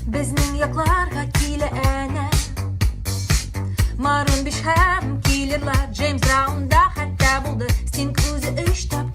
Bizning yoqlarga kiyli ana Marun bish ham kiylilar James Brown'da hatta buldu Sting o'zi ish topgan